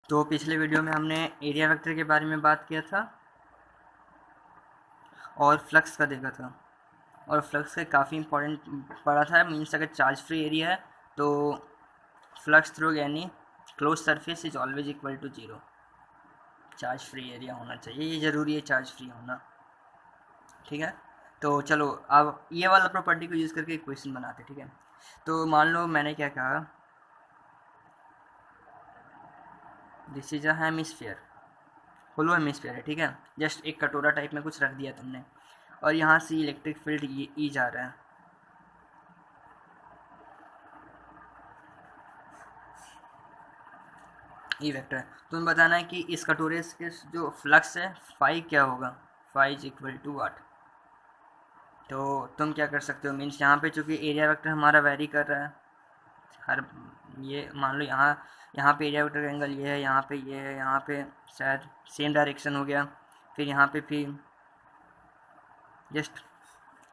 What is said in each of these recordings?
तो पिछले वीडियो में हमने एरिया वेक्टर के बारे में बात किया था और फ्लक्स का देखा था। और फ्लक्स का काफ़ी इंपॉर्टेंट पड़ा था। मीन्स अगर चार्ज फ्री एरिया है तो flux through any close surface is always equal to zero. Charge free area होना चाहिए, ये ज़रूरी है चार्ज फ्री होना। ठीक है, तो चलो अब ये वाला प्रॉपर्टी को यूज़ करके एक क्वेश्चन बनाते। ठीक है, तो मान लो मैंने क्या कहा, this is a hemisphere, hollow hemisphere है। ठीक है, जस्ट एक कटोरा टाइप में कुछ रख दिया तुमने और यहाँ से इलेक्ट्रिक फील्ड ई जा रहा है। ई वेक्टर है, तुम्हें बताना है कि इस कटोरे के जो फ्लक्स है फाई क्या होगा। फाई इज इक्वल टू वाट। तो तुम क्या कर सकते हो, मीन्स यहाँ पे चूंकि एरिया वेक्टर हमारा वेरी कर रहा है हर, ये मान लो यहाँ यहाँ पे एरिया वेक्टर का एंगल ये है, यहाँ पे ये है, यहाँ पे शायद सेम डायरेक्शन हो गया, फिर यहाँ पे फिर जस्ट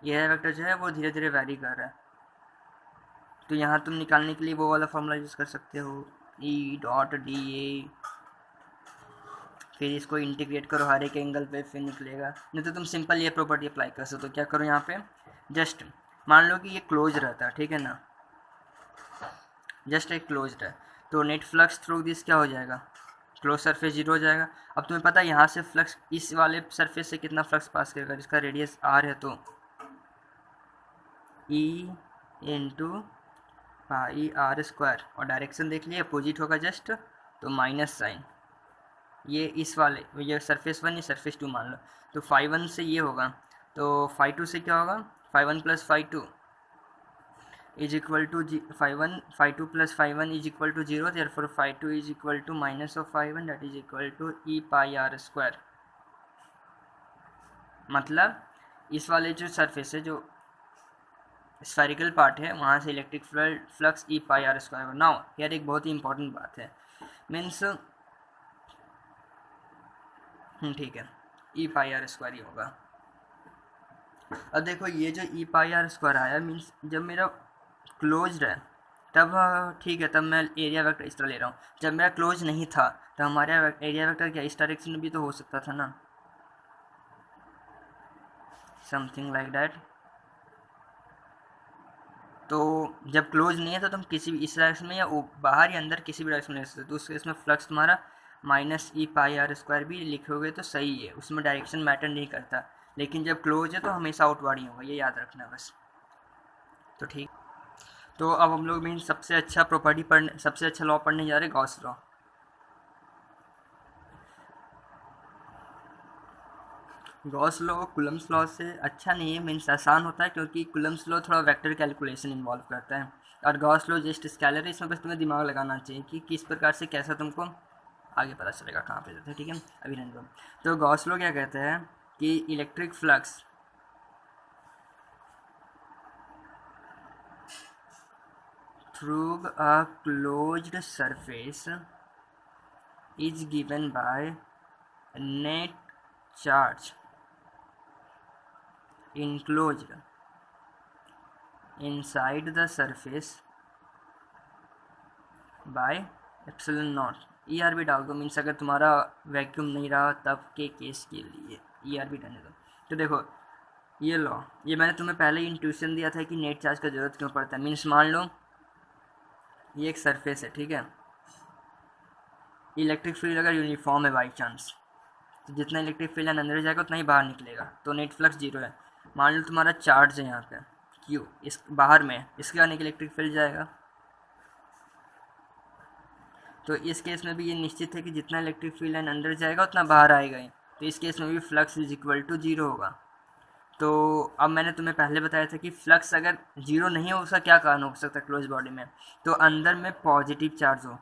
एरिया वेक्टर जो है वो धीरे धीरे वेरी कर रहा है। तो यहाँ तुम निकालने के लिए वो वाला फॉर्मूला यूज़ कर सकते हो, ई डॉट डी ए, फिर इसको इंटीग्रेट करो हर एक एंगल पे, फिर निकलेगा। नहीं तो तुम सिंपल ये प्रॉपर्टी अप्लाई कर सकते हो। क्या करो यहाँ पे, जस्ट मान लो कि ये क्लोज रहता है, ठीक है ना, जस्ट एक क्लोज है, तो नेट फ्लक्स थ्रू दिस क्या हो जाएगा, क्लोज सरफेस जीरो हो जाएगा। अब तुम्हें पता है यहाँ से फ्लक्स इस वाले सरफेस से कितना फ्लक्स पास करेगा, इसका रेडियस आर है, तो E into pi R square, और डायरेक्शन देख लिया अपोजिट होगा जस्ट, तो माइनस साइन, ये इस वाले ये सरफेस वन, ये सरफेस टू मान लो, तो फाई वन से ये होगा, तो फाई टू से क्या होगा, phi one plus phi two is equal to phi two plus phi one is equal to zero, therefore phi two is equal to minus of phi one, that is equal to E pi R square. मतलब इस वाले जो surface है, जो spherical part है, वहाँ से electric flux E pi R square. Now यार एक बहुत ही इंपॉर्टेंट बात है, मीन्स ठीक है, ई पाई आर स्क्वायर ही होगा। अब देखो ये जो ई पाई आर स्क्वायर आया, मीन्स जब मेरा क्लोज्ड है तब ठीक है, तब मैं एरिया वेक्टर इस तरह ले रहा हूँ। जब मेरा क्लोज नहीं था तो हमारा एरिया वेक्टर क्या इस डायरेक्शन में भी तो हो सकता था ना, समथिंग लाइक दैट। तो जब क्लोज नहीं है तो तुम किसी भी इस डायरेक्शन में या बाहर या अंदर किसी भी डायरेक्शन में ले सकते हो, तो उसके इसमें फ्लक्स तुम्हारा minus E pi R square भी लिखोगे तो सही है, उसमें डायरेक्शन मैटर नहीं करता। लेकिन जब क्लोज है तो हमेशा आउटवर्ड ही होगा, ये याद रखना बस। तो ठीक, तो अब हम लोग में सबसे अच्छा प्रॉपर्टी पढ़ने, सबसे अच्छा लॉ पढ़ने जा रहे हैं, Gauss law. Gauss law Coulomb's law से अच्छा नहीं है, मीन्स आसान होता है, क्योंकि कुलम्स लॉ थोड़ा वेक्टर कैलकुलेशन इन्वॉल्व करता है और गॉस लॉ जस्ट स्केलर है। इसमें बस तुम्हें दिमाग लगाना चाहिए कि किस प्रकार से कैसा तुमको आगे पता चलेगा कहाँ पे जाते हैं। ठीक है, अभी रहने दो। तो गॉस लॉ क्या कहते हैं कि electric flux through a closed surface is given by net charge enclosed inside the surface by epsilon not. E R भी डाल दो, मीन्स अगर तुम्हारा वैक्यूम नहीं रहा तब के केस के लिए ई आर भी डालने दो। तो देखो ये लॉ, ये मैंने तुम्हें पहले ही इंट्यूशन दिया था कि नेट चार्ज का ज़रूरत क्यों पड़ता है। मीन्स मान लो ये एक सरफेस है, ठीक है, इलेक्ट्रिक फील्ड अगर यूनिफॉर्म है बाई चांस, तो जितना इलेक्ट्रिक फील्ड अंदर जाएगा उतना ही बाहर निकलेगा, तो नेट फ्लक्स जीरो है। मान लो तुम्हारा चार्ज है यहाँ पे क्यू, इस बाहर में, इसके आने के इलेक्ट्रिक फील्ड जाएगा। तो इस केस में भी ये निश्चित है कि जितना इलेक्ट्रिक फील्ड अंदर जाएगा उतना बाहर आएगा ही, तो इस केस में भी flux is equal to zero होगा। तो अब मैंने तुम्हें पहले बताया था कि फ्लक्स अगर जीरो नहीं हो उसका क्या कारण हो सकता है क्लोज बॉडी में, तो अंदर में पॉजिटिव चार्ज हो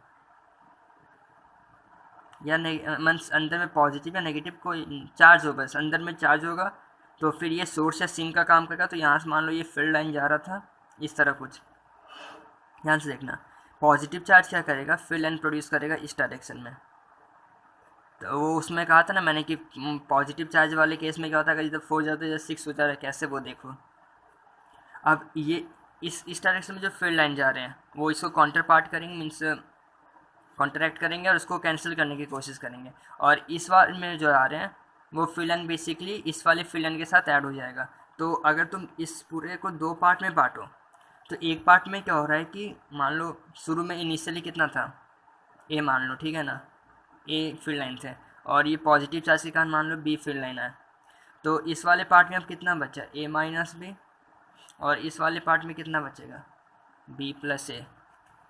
या मीन्स अंदर में पॉजिटिव या नेगेटिव कोई चार्ज हो, बस अंदर में चार्ज होगा, तो फिर ये सोर्स या सिम का काम करेगा। तो यहाँ से मान लो ये फील्ड लाइन जा रहा था इस तरह कुछ, ध्यान से देखना, पॉजिटिव चार्ज क्या करेगा, फील्ड लाइन प्रोड्यूस करेगा इस डायरेक्शन में। तो वो उसमें कहा था ना मैंने कि पॉजिटिव चार्ज वाले केस में क्या होता है, अगर इधर 4 जाता है या 6 हो जा रहा है, कैसे वो देखो। अब ये इस डायरेक्शन में जो फील्ड लाइन जा रहे हैं वो इसको काउंटर पार्ट करेंगे, मीन्स कॉन्ट्रैक्ट करेंगे और उसको कैंसिल करने की कोशिश करेंगे, और इस वाले में जो आ रहे हैं वो फिल इन बेसिकली इस वाले फिल इन के साथ ऐड हो जाएगा। तो अगर तुम इस पूरे को दो पार्ट में बांटो तो एक पार्ट में क्या हो रहा है कि मान लो शुरू में इनिशियली कितना था, ए मान लो, ठीक है ना, ए फील्ड लाइन थे, और ये पॉजिटिव चार्ज के कारण मान लो बी फील्ड लाइन है। तो इस वाले पार्ट में अब कितना बचा, ए माइनस बी, और इस वाले पार्ट में कितना बचेगा, बी प्लस ए,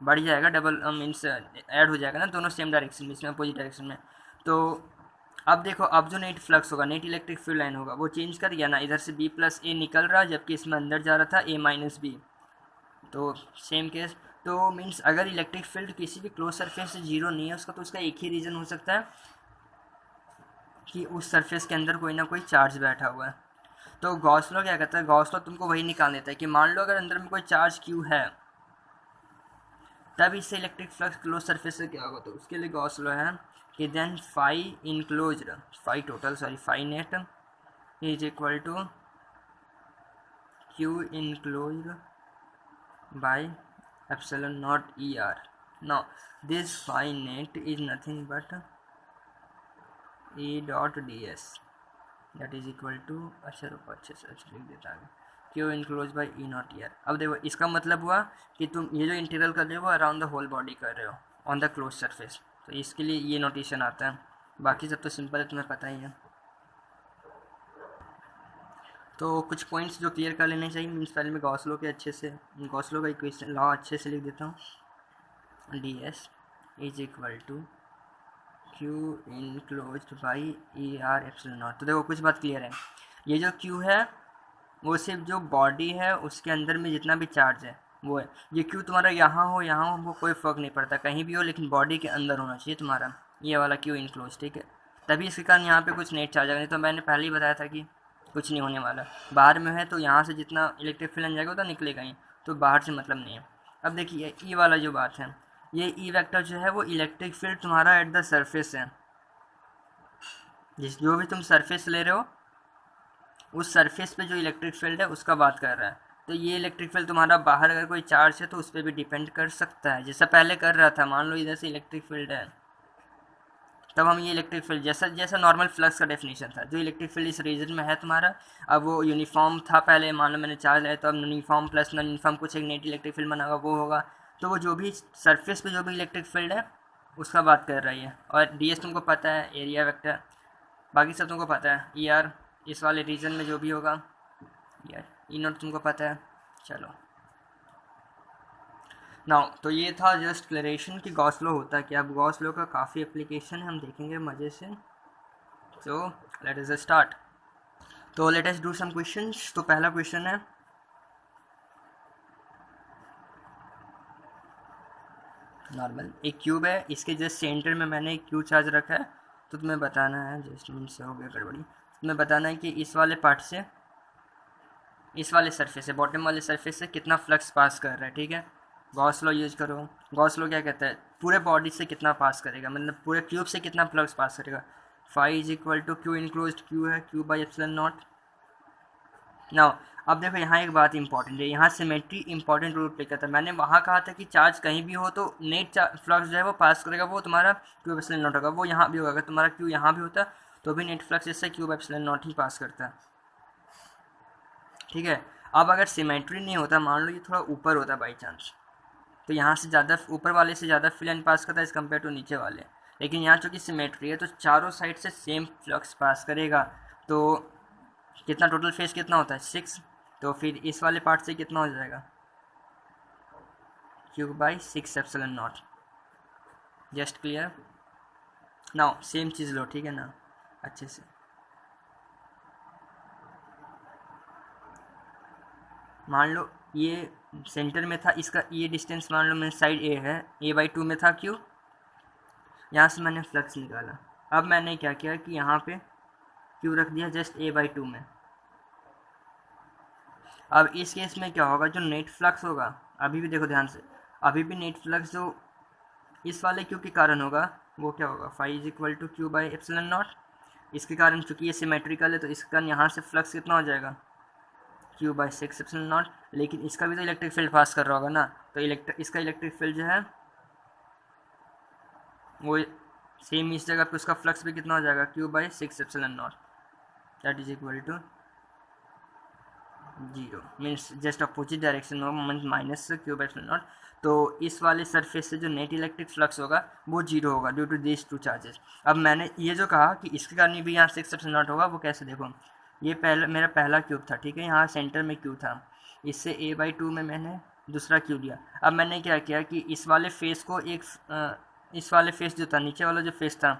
बढ़ जाएगा, डबल मीन्स ऐड हो जाएगा ना, दोनों सेम डायरेक्शन में, इसमें अपोजिट डायरेक्शन में। तो अब देखो, अब जो नेट फ्लक्स होगा, नेट इलेक्ट्रिक फील्ड लाइन होगा, वो चेंज कर गया ना, इधर से बी प्लस ए निकल रहा जबकि इसमें अंदर जा रहा था ए माइनस बी। तो सेम केस, तो मीन्स अगर इलेक्ट्रिक फील्ड किसी भी क्लोज सरफेस से जीरो नहीं है उसका, तो उसका एक ही रीज़न हो सकता है कि उस सरफेस के अंदर कोई ना कोई चार्ज बैठा हुआ है। तो गॉस लॉ क्या कहता है, गॉस लॉ तुमको वही निकाल देता है कि मान लो अगर अंदर में कोई चार्ज क्यू है तब इससे इलेक्ट्रिक फ्लक्स क्लोज सरफेस से क्या होगा। तो उसके लिए गॉस लॉ है कि then phi enclosed, phi total sorry phi net is equal to Q enclosed by epsilon naught er. Now this phi net is nothing but E dot ds that is equal to, अच्छा रुको अच्छे से लिख देता है, Q enclosed by E naught er। अब देखो इसका मतलब हुआ कि तुम ये जो इंटीग्रल कर रहे हो वो अराउंड द होल बॉडी कर रहे हो ऑन द क्लोज सरफेस, तो इसके लिए ये नोटेशन आता है, बाकी सब तो सिंपल है, तुम्हें पता ही है। तो कुछ पॉइंट्स जो क्लियर कर लेने चाहिए, मीन्स पहले मैं गॉस लॉ के अच्छे से, गॉस लॉ का इक्वेशन लॉ अच्छे से लिख देता हूँ, D S is equal to Q enclosed by E R epsilon naught. तो देखो कुछ बात क्लियर है, ये जो क्यू है वो सिर्फ जो बॉडी है उसके अंदर में जितना भी चार्ज है वो है। ये क्यू तुम्हारा यहाँ हो वो कोई फ़र्क नहीं पड़ता, कहीं भी हो, लेकिन बॉडी के अंदर होना चाहिए तुम्हारा ये वाला क्यू इनक्लोज, ठीक है। तभी इसके कारण यहाँ पे कुछ नेट चार्ज आएगा, नहीं तो मैंने पहले ही बताया था कि कुछ नहीं होने वाला। बाहर में है तो यहाँ से जितना इलेक्ट्रिक फील्ड जाएगा तो निकलेगा ही, तो बाहर से मतलब नहीं है। अब देखिए ई वाला जो बात है, ये ई वेक्टर जो है वो इलेक्ट्रिक फील्ड तुम्हारा एट द सरफेस है, जो भी तुम सरफेस ले रहे हो उस सरफेस पे जो इलेक्ट्रिक फील्ड है उसका बात कर रहा है। तो ये इलेक्ट्रिक फील्ड तुम्हारा बाहर अगर कोई चार्ज है तो उस पर भी डिपेंड कर सकता है, जैसा पहले कर रहा था। मान लो इधर से इलेक्ट्रिक फील्ड है, तब हम ये इलेक्ट्रिक फील्ड जैसा नॉर्मल फ्लक्स का डेफिनेशन था, जो इलेक्ट्रिक फील्ड इस रीजन में है तुम्हारा, अब वो यूनिफॉर्म था पहले, मान लो मैंने चार्ज लाया तो अब यूनिफॉर्म प्लस नॉन यूनिफॉर्म कुछ एक नेट इलेक्ट्रिक फील्ड बना होगा वो होगा। तो वो जो भी सरफेस पे जो भी इलेक्ट्रिक फील्ड है उसका बात कर रही है। और डी एस तुमको पता है, एरिया वेक्टर, बाकी सब तुमको पता है, ई आर इस वाले रीजन में जो भी होगा, यार ई नोट तुमको पता है। चलो नाउ, तो ये था जस्ट क्लरेशन कि गॉस लॉ होता है क्या। अब गॉस लॉ का काफ़ी एप्लीकेशन है, हम देखेंगे मज़े से। So let us start. तो let us do some questions. तो पहला क्वेश्चन है, नॉर्मल एक क्यूब है, इसके जस्ट सेंटर में मैंने एक क्यू चार्ज रखा है। तो तुम्हें बताना है, जस्ट मिनट से हो गया गड़बड़ी, तुम्हें बताना है कि इस वाले पार्ट से इस वाले सरफेस से, बॉटम वाले सरफेस से कितना फ्लक्स पास कर रहा है, ठीक है। गॉस लॉ यूज करो। गॉस लॉ क्या कहता है, पूरे बॉडी से कितना पास करेगा, मतलब पूरे क्यूब से कितना फ्लक्स पास करेगा। Phi is equal to Q enclosed, Q है Q by epsilon naught. Now अब देखो यहाँ एक बात इंपॉर्टेंट है, यहाँ सिमेट्री इंपॉर्टेंट रोल प्ले करता है। मैंने वहाँ कहा था कि चार्ज कहीं भी हो तो नेट फ्लक्स जो है वो पास करेगा, वो तुम्हारा क्यू एप्सिलॉन नॉट होगा। वो यहाँ भी होगा, अगर तुम्हारा क्यू यहाँ भी होता तो भी नेट फ्लक्स इससे क्यू एप्सिलॉन नॉट ही पास करता है, ठीक है। अब अगर सिमेट्री नहीं होता, मान लो ये थोड़ा ऊपर होता बाई चांस, तो यहाँ से ज़्यादा ऊपर वाले से ज़्यादा फिलन पास करता है एज़ कम्पेयर टू नीचे वाले। लेकिन यहाँ चूँकि सिमेट्री है तो चारों साइड से सेम फ्लक्स पास करेगा। तो कितना टोटल फेस कितना होता है, 6। तो फिर इस वाले पार्ट से कितना हो जाएगा, Q by 6 epsilon naught. Just clear. Now same चीज़ लो, ठीक है ना, अच्छे से। मान लो ये सेंटर में था, इसका ये डिस्टेंस मान लो मेरे साइड ए है, a/2 में था क्यू, यहाँ से मैंने फ्लक्स निकाला। अब मैंने क्या किया कि यहाँ पे क्यू रख दिया जस्ट a/2 में। अब इस केस में क्या होगा, जो नेट फ्लक्स होगा, अभी भी देखो ध्यान से, अभी भी नेट फ्लक्स जो इस वाले क्यू के कारण होगा वो क्या होगा, phi is equal to Q by epsilon naught. इसके कारण चूँकि ये सिमेट्रिकल है तो इसके कारण यहाँ से फ्लक्स कितना हो जाएगा, क्यू बाई 6 एप्सिलॉन नॉट। लेकिन इसका भी तो इलेक्ट्रिक फील्ड पास कर रहा होगा ना, तो इसका इलेक्ट्रिक फील्ड जो है वो सेम इस जगह पे उसका फ्लक्स भी कितना हो जाएगा, Q by 6 epsilon naught that is equal to 0, means just opposite direction में होगा, minus Q by epsilon naught. तो इस वाले सरफेस से जो नेट इलेक्ट्रिक फ्लक्स होगा वो 0 होगा due to this two charges. अब मैंने ये जो कहा कि इसके कारण भी यहाँ 6 एप्सिलॉन नॉट होगा, वो कैसे देखो, ये मेरा पहला क्यूब था, ठीक है, यहाँ सेंटर में क्यू था, इससे a/2 में मैंने दूसरा क्यूब लिया। अब मैंने क्या किया कि इस वाले फेस को इस वाले फेस जो था, नीचे वाला जो फेस था,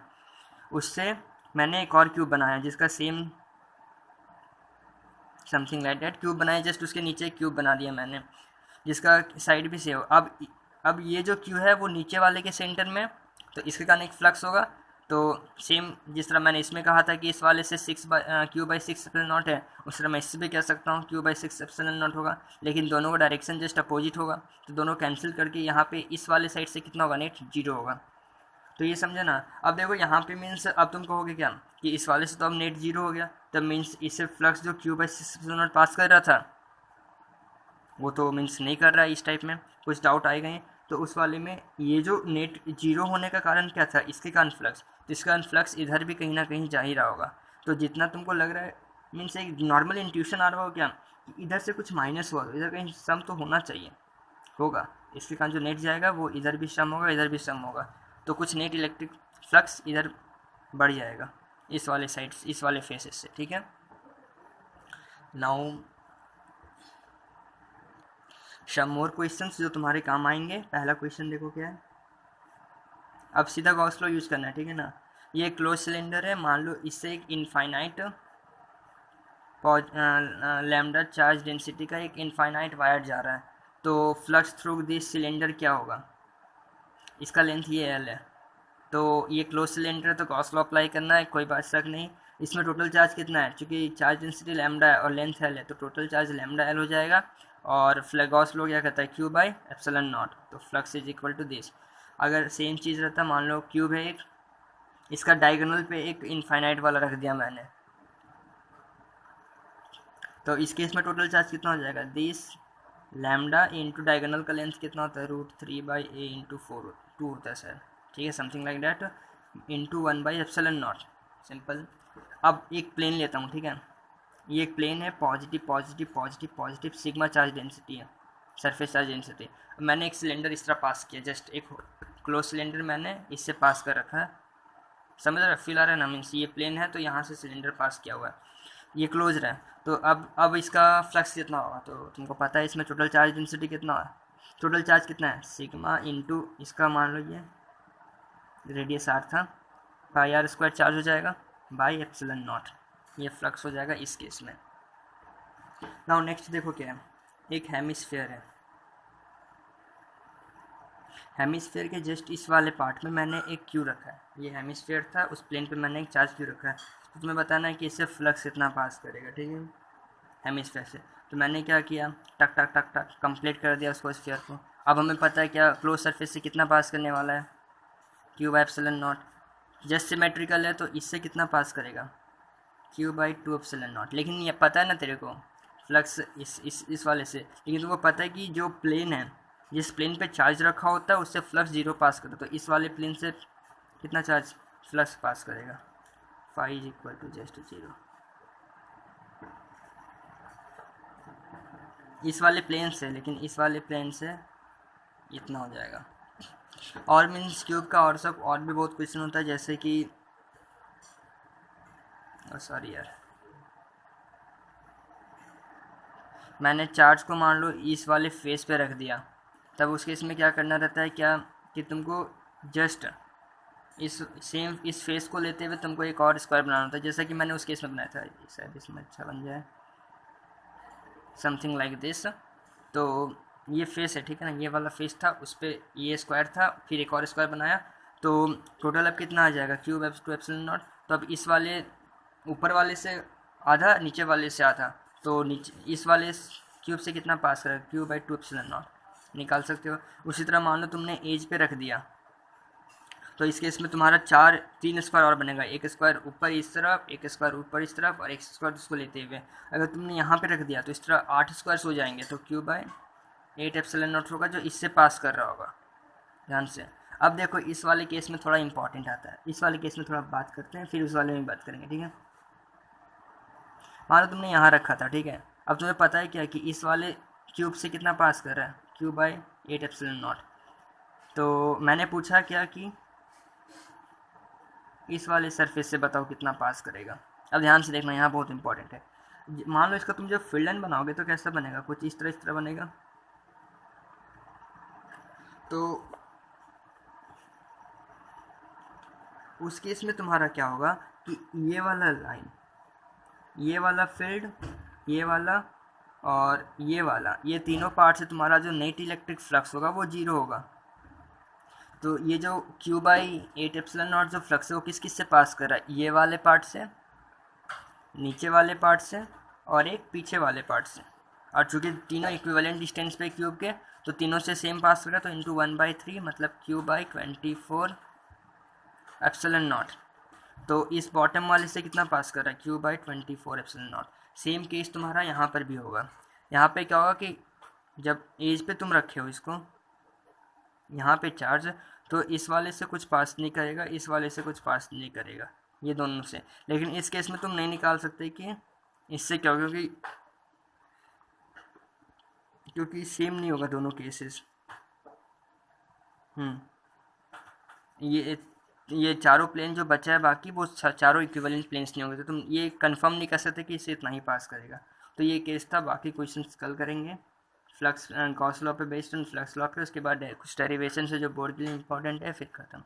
उससे मैंने एक और क्यूब बनाया जिसका same something like that cube बनाया, जस्ट उसके नीचे एक क्यूब बना दिया मैंने जिसका साइड भी सेम। अब ये जो क्यू है वो नीचे वाले के सेंटर में, तो इसके कारण एक फ्लक्स होगा। तो सेम जिस तरह मैंने इसमें कहा था कि इस वाले से क्यू बाई 6 एप्सिलॉन नॉट है, उस तरह मैं इससे भी कह सकता हूँ क्यू बाई 6 एप्सिलॉन नॉट होगा, लेकिन दोनों का डायरेक्शन जस्ट अपोजिट होगा, तो दोनों कैंसिल करके यहाँ पे इस वाले साइड से कितना होगा, नेट 0 होगा। तो ये समझे ना। अब देखो यहाँ पे मीन्स अब तुम कहोगे क्या कि इस वाले से तो अब नेट 0 हो गया, तब मीन्स इससे फ्लक्स जो Q by 6 epsilon not pass कर रहा था वो तो मीन्स नहीं कर रहा है, इस टाइप में कुछ डाउट आए गए। तो उस वाले में ये जो नेट 0 होने का कारण क्या था, इसके कारण फ्लक्स, तो इसका कारण फ्लक्स इधर भी कहीं ना कहीं जा ही रहा होगा। तो जितना तुमको लग रहा है मीन्स एक नॉर्मल इंट्यूशन आ रहा होगा क्या कि इधर से कुछ माइनस हुआ, तो इधर कहीं सम तो होना चाहिए, होगा, इसके कारण जो नेट जाएगा वो इधर भी सम होगा, इधर भी सम होगा, तो कुछ नेट इलेक्ट्रिक फ्लक्स इधर बढ़ जाएगा इस वाले साइड, इस वाले फेसेस से, ठीक है। नाउ सम मोर क्वेश्चंस जो तुम्हारे काम आएंगे। पहला क्वेश्चन देखो क्या है, अब सीधा गॉस लॉ यूज करना है, ठीक है ना। ये क्लोज सिलेंडर है, मान लो इससे एक इनफाइनाइट लैम्डा चार्ज डेंसिटी का एक इनफाइनाइट वायर जा रहा है, तो फ्लक्स थ्रू दिस सिलेंडर क्या होगा, इसका लेंथ ये एल है, तो ये क्लोज सिलेंडर तो गॉस लॉ अप्लाई करना है, कोई बात शक नहीं। इसमें टोटल चार्ज कितना है, क्योंकि चार्ज डेंसिटी लैम्डा है और लेंथ एल है, तो टोटल चार्ज लैम्डा एल हो जाएगा। और गॉस लॉ क्या कहता है, क्यू बाई एप्सिलॉन नॉट, तो flux is equal to this. अगर सेम चीज़ रहता, मान लो क्यूब है एक, इसका डायगोनल पे एक इनफाइनाइट वाला रख दिया मैंने, तो इस केस में टोटल चार्ज कितना हो जाएगा, दिस लैम्डा इंटू डायगोनल का लेंथ कितना होता है, √3/a/4 2 होता है सर, ठीक है, समथिंग लाइक दैट, इंटू 1/एप्सिलॉन नॉट, सिंपल। अब एक प्लेन लेता हूँ, ठीक है, ये एक प्लेन है, positive positive positive positive sigma charge density है, सरफेस चार्ज डेंसिटी। मैंने एक सिलेंडर इस तरह पास किया, जस्ट एक क्लोज सिलेंडर मैंने इससे पास कर रखा है, समझ रहा, फील आ रहा है ना, मीन्स ये प्लेन है तो यहाँ से सिलेंडर पास किया हुआ है, ये क्लोज है, तो अब इसका फ्लक्स कितना होगा, तो तुमको पता है इसमें टोटल चार्ज डेंसिटी कितना है, टोटल चार्ज कितना है, सिग्मा इंटू इसका मान लो ये रेडियस r था, πr² चार्ज हो जाएगा बाई एप्सिलॉन नॉट, ये फ्लक्स हो जाएगा इस केस में। नाउ नेक्स्ट देखो क्या है, एक हेमिस्फेयर है, हेमिस्फेयर के जस्ट इस वाले पार्ट में मैंने एक क्यू रखा है, ये हेमिस्फेयर था, उस प्लेन पे मैंने एक चार्ज क्यू रखा है, तो तुम्हें बताना है कि इससे फ्लक्स कितना पास करेगा, ठीक है, हेमिस्फेयर से। तो मैंने क्या किया, टक टक टक टक कंप्लीट कर दिया उसको, स्फेयर को। अब हमें पता है क्या क्लोज सरफेस से कितना पास करने वाला है, Q by epsilon naught, just symmetrical है तो इससे कितना पास करेगा, क्यू बाई 2 एप्सिलॉन नॉट। लेकिन ये पता है ना तेरे को फ्लक्स इस वाले से, लेकिन तुमको पता है कि जो प्लेन है, जिस प्लेन पे चार्ज रखा होता है उससे फ्लक्स 0 पास करता है, तो इस वाले प्लेन से कितना चार्ज फ्लक्स पास करेगा, phi is equal to just 0, इस वाले प्लेन से, लेकिन इस वाले प्लेन से इतना हो जाएगा। और मीन्स क्यूब का और सब और भी बहुत क्वेश्चन होता है, जैसे कि सॉरी यार, मैंने चार्ज को मान लो इस वाले फेस पे रख दिया, तब उसके इसमें क्या करना रहता है क्या कि तुमको जस्ट इस फेस को लेते हुए तुमको एक और स्क्वायर बनाना होता है, जैसा कि मैंने उस केस में बनाया था, शायद इसमें अच्छा बन जाए, समथिंग लाइक दिस। तो ये फेस है, ठीक है ना, ये वाला फेस था, उस पर ये स्क्वायर था, फिर एक और स्क्वायर बनाया, तो टोटल अब कितना आ जाएगा, क्यूब टू एप्सिलॉन नॉट। तो अब इस वाले ऊपर वाले से आधा, नीचे वाले से आधा, तो नीचे इस वाले क्यूब से कितना पास करेगा, क्यूब बाई 2 एप्सिलॉन नॉट निकाल सकते हो। उसी तरह मान लो तुमने एज पे रख दिया, तो इस केस में तुम्हारा 3 स्क्वायर और बनेगा, एक स्क्वायर ऊपर इस तरफ, एक स्क्वायर ऊपर इस तरफ, और एक स्क्वायर उसको लेते हुए। अगर तुमने यहाँ पे रख दिया तो इस तरह 8 स्क्वायर्स हो जाएंगे, तो क्यूब बाई 8 एप्सिलॉन नॉट होगा जो इससे पास कर रहा होगा, ध्यान से। अब देखो इस वाले केस में थोड़ा इंपॉर्टेंट आता है, इस वाले केस में थोड़ा बात करते हैं, फिर उस वाले में बात करेंगे, ठीक है। मान लो तुमने यहाँ रखा था, ठीक है। अब तुम्हें पता है क्या कि इस वाले क्यूब से कितना पास कर रहा है, क्यूब बाई 8 एप्सिलॉन नॉट। तो मैंने पूछा क्या कि इस वाले सरफेस से बताओ कितना पास करेगा। अब ध्यान से देखना, यहाँ बहुत इंपॉर्टेंट है। मान लो इसका तुम जब फील्ड लाइन बनाओगे तो कैसा बनेगा, कुछ इस तरह बनेगा। तो उस केस में तुम्हारा क्या होगा कि ये वाला लाइन, ये वाला फील्ड, ये वाला और ये वाला, ये तीनों पार्ट से तुम्हारा जो नेट इलेक्ट्रिक फ्लक्स होगा वो जीरो होगा। तो ये जो क्यू बाई 8 एप्सिलॉन नॉट जो फ्लक्स है वो किस किस से पास कर रहा है, ये वाले पार्ट से, नीचे वाले पार्ट से और एक पीछे वाले पार्ट से। और चूँकि तीनों इक्विवेलेंट डिस्टेंस पे क्यूब के, तो तीनों से सेम पास कर रहा है, तो इंटू 1/3 मतलब क्यू बाई 24 एप्सिलॉन नॉट। तो इस बॉटम वाले से कितना पास कर रहा है, Q by 24 epsilon not. Same case तुम्हारा यहाँ पर भी होगा। यहाँ पे क्या होगा कि जब एज पे तुम रखे हो इसको, यहाँ पे चार्ज, तो इस वाले से कुछ पास नहीं करेगा, इस वाले से कुछ पास नहीं करेगा, ये दोनों से। लेकिन इस केस में तुम नहीं निकाल सकते कि इससे क्या होगा, क्योंकि सेम नहीं होगा दोनों केसेस। ये चारों प्लेन जो बचा है बाकी, वो चारों इक्विवेलेंट प्लेन्स नहीं होंगे, तो तुम ये कंफर्म नहीं कर सकते कि इसे इतना ही पास करेगा। तो ये केस था, बाकी क्वेश्चंस कल करेंगे फ्लक्स गॉस लॉ पे, बेस्ड ऑन फ्लक्स लॉ पे। उसके बाद कुछ डेरिवेशन से जो बोर्ड के लिए इंपॉर्टेंट है, फिर खत्म।